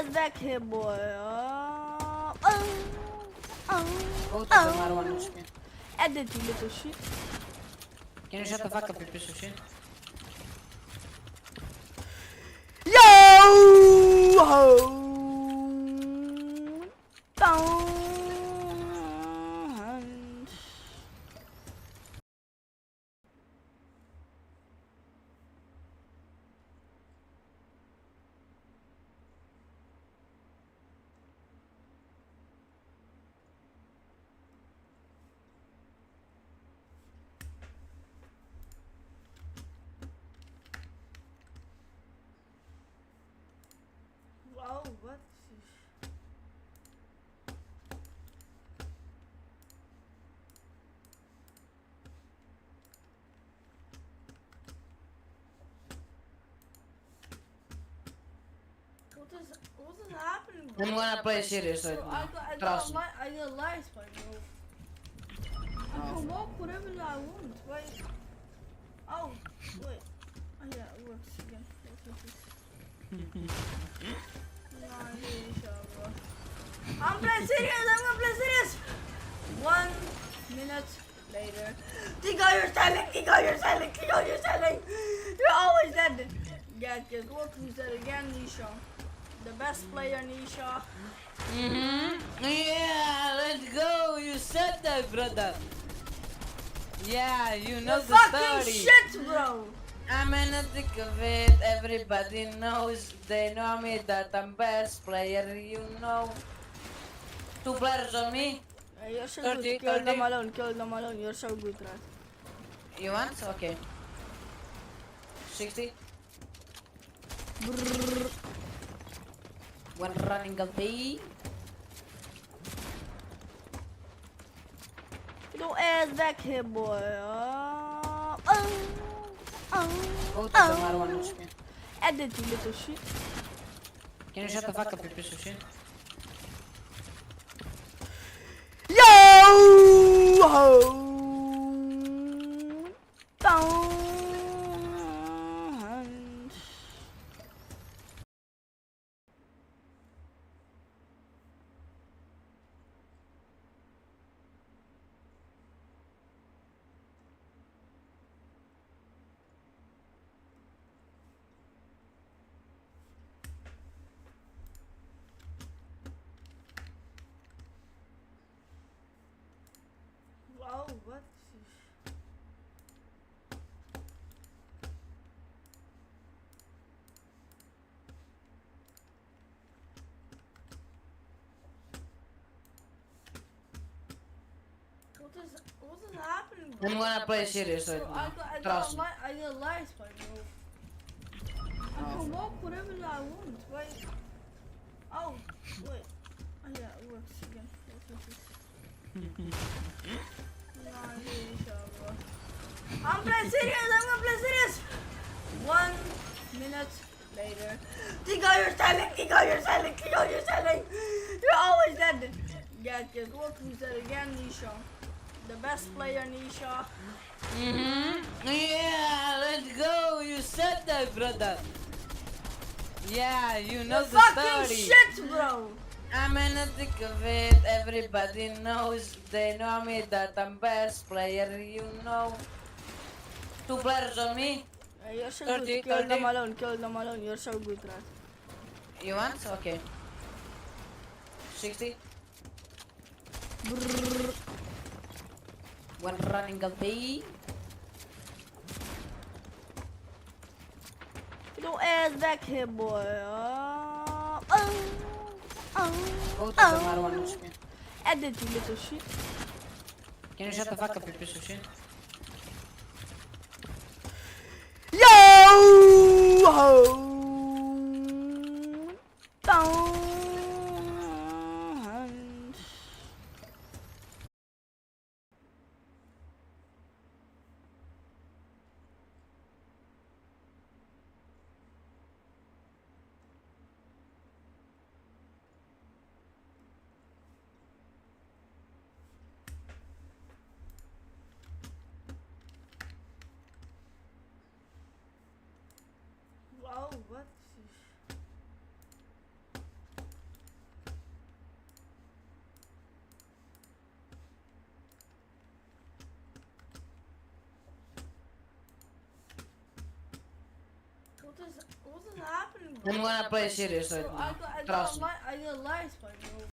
ass back here, boy. Go to the marijuana shit. Edit, you little shit. Can you shut the fuck up, you piece of shit? Yo! Down. Wow, what? What is happening, bro? I'm gonna play serious right now. Trust me. I got life, bro. I can walk whatever I want. Wait. Oh, wait. Oh, yeah, it works again. I'm playing serious. I'm gonna play serious. 1 minute later. Tico, you're selling. Tico, you're selling. Tico, you're selling. You're always dead. Get what we said again, Nisha. The best player, Nisha. Yeah, let's go. You said that, brother. Yeah, you know the Fucking story. shit, bro. I'm in the thick of it. Everybody knows. They know me that I'm best player. You know. 2 players on me. You're so 30, good. Kill 30. them alone. Kill them alone. You're so good, right? You want? Okay. 60. One running away. Your ass back here, boy. Go to the marijuana shit. Edit, you little shit. Can you shut the fuck up, you piece of shit? Yo! Down. Wow, what? What is happening, bro? I'm gonna play serious right now. Trust me. I got life, bro. I can walk whatever I want. Wait. Oh, wait. Oh, yeah, it works again. I'm playing serious. I'm gonna play serious. 1 minute later. Tico, you're selling. Tico, you're selling. Tico, you're selling. You're always dead. Get what we said again, Nisha. The best player, Nisha. Yeah, let's go. You said that, brother. Yeah, you know the Fucking story. shit, bro. I'm in the thick of it. Everybody knows. They know me that I'm best player. You know. 2 players on me. You're so 30, good. Kill 30. them alone. Kill them alone. You're so good, right? You want? Okay. 60. One running away. Your ass back here, boy. Go to the marijuana shit. Edit, you little shit. Can you shut the fuck up, you piece of shit? Yo! Down. Wow, what? what is happening, bro? I'm gonna play serious right Bro, now. Trust me. I got lights, bro.